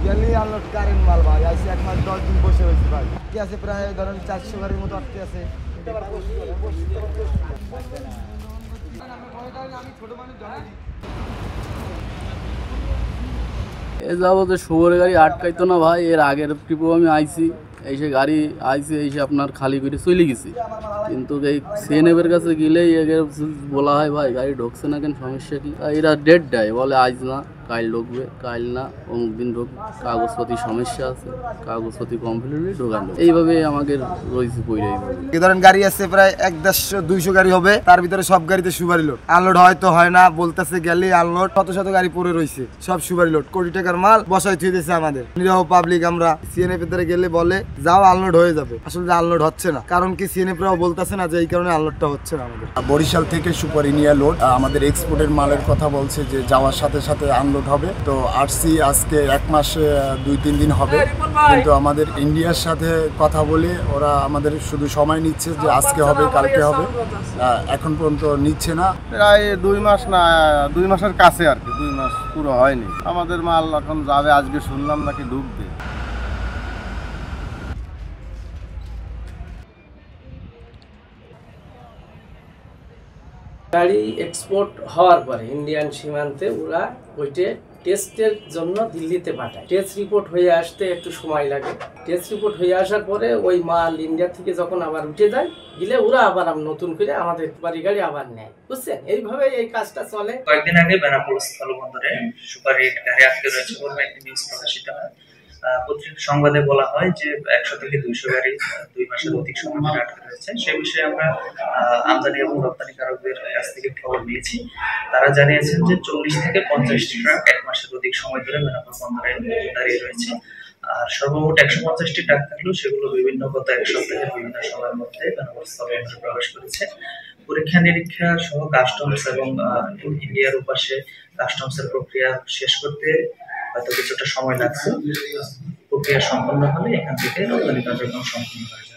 গেলি unload current মাল ভাই, আইসি 1 মাস 10 দিন বসে হয়েছে ভাই। কি আছে প্রায় ধরেন 400 গাড়ির মতো আটকে আছে। এ যাবতে শুভর গাড়ি আটকাইতো না ভাই। এর আগের ট্রিপও আমি আইছি, এসে গাড়ি আইসে এসে আপনার খালি করে চলে গেছি। কিন্তু এই সিএনএফের কাছে গেলেই একে বলা হয় ভাই গাড়ি ঢুকছে না কেন, সমস্যা কি? এরা ডেট দেয়, বলে আজ না কাল ঢুকবে, কাল না অমুক দিন ঢুকবে, কাগজপাতি সমস্যা আছে, কাগজপাতি কমপ্লিটলি ঢোকানো। এইভাবে আমাদের রয়েছে পইরা। এই ধরেন গাড়ি আছে প্রায় 150-200 গাড়ি হবে, তার ভিতরে সব গাড়িতে সুপারি লোড। আনলোড হয়তো হয় না বলতেছে, গেলে আনলোড শত শত গাড়ি পড়ে রয়েছে, সব সুপারি লোড। কোটি টাকার মাল বসাই থুয়ে দিয়েছে আমাদের নিরহ পাবলিক। আমরা সিএনএফ এর ধারে গেলে বলে যাও আনলোড হয়ে যাবে, আসলে আনলোড হচ্ছে না। কারণ কি সিএনএফ রাও বলতেছে না যে এই কারণে আনলোডটা হচ্ছে না। আমাদের বরিশাল থেকে সুপারি নিয়ে লোড, আমাদের এক্সপোর্টের মালের কথা বলছে যে যাওয়ার সাথে সাথে আনলোড হবে। তো আসছি আজকে 1 মাস 2-3 দিন হবে, কিন্তু আমাদের ইন্ডিয়ার সাথে কথা বলে ওরা আমাদের শুধু সময় নিচ্ছে যে আজকে হবে কালকে হবে, এখন পর্যন্ত নিচ্ছে না। প্রায় 2 মাস না 2 মাসের কাছে আর কি, 2 মাস পুরো হয়নি। আমাদের মাল এখন যাবে, আজকে শুনলাম নাকি ঢুকবে। গাড়ি এক্সপোর্ট হওয়ার পরে ইন্ডিয়ান সীমান্তে ওরা ওইটা টেস্টের জন্য দিল্লিতে পাঠায়। টেস্ট রিপোর্ট হয়ে আসতে একটু সময় লাগে। টেস্ট রিপোর্ট হয়ে আসার পরে ওই মাল ইন্ডিয়া থেকে যখন আবার উঠে যায়, গেলে ওরা আবার নতুন করে আমাদের সুপারি গাড়ি আবার নেয়, বুঝছেন? এইভাবে এই কাজটা চলে। কয়েকদিন আগে বেনাপোল স্থলবন্দরে সুপারির গাড়ি আটকে রয়েছে বলে একটি নিউজ প্রকাশিত হয়। পত্রিকা সংবাদে বলা হয় যে 100 থেকে 200 গাড়ি 2 মাসের অধিক সময় ধরে আটকে রয়েছে। সে বিষয়ে আমরা আমদানি এবং রপ্তানিকারকদের কাছ থেকে খবর নিয়েছি। তারা জানিয়েছেন যে 40 থেকে 50টি ট্রাক 1 মাসের অধিক সময় ধরে বেনাপোল বন্দরে দাঁড়িয়ে রয়েছে। আর সর্বমোট 150টি ট্রাক থাকলেও সেগুলো বিভিন্ন গত 1 সপ্তাহের বিভিন্ন সময়ের মধ্যে বেনাপোল স্থলবন্দরে প্রবেশ করেছে। পরীক্ষা নিরীক্ষা সহ কাস্টমস এবং ইন্ডিয়ার উপাসে কাস্টমসের প্রক্রিয়া শেষ করতে হয়তো কিছুটা সময় লাগছে। প্রক্রিয়া সম্পন্ন হলে এখান থেকে রপ্তানি কার্যক্রম সম্পন্ন করা যাবে।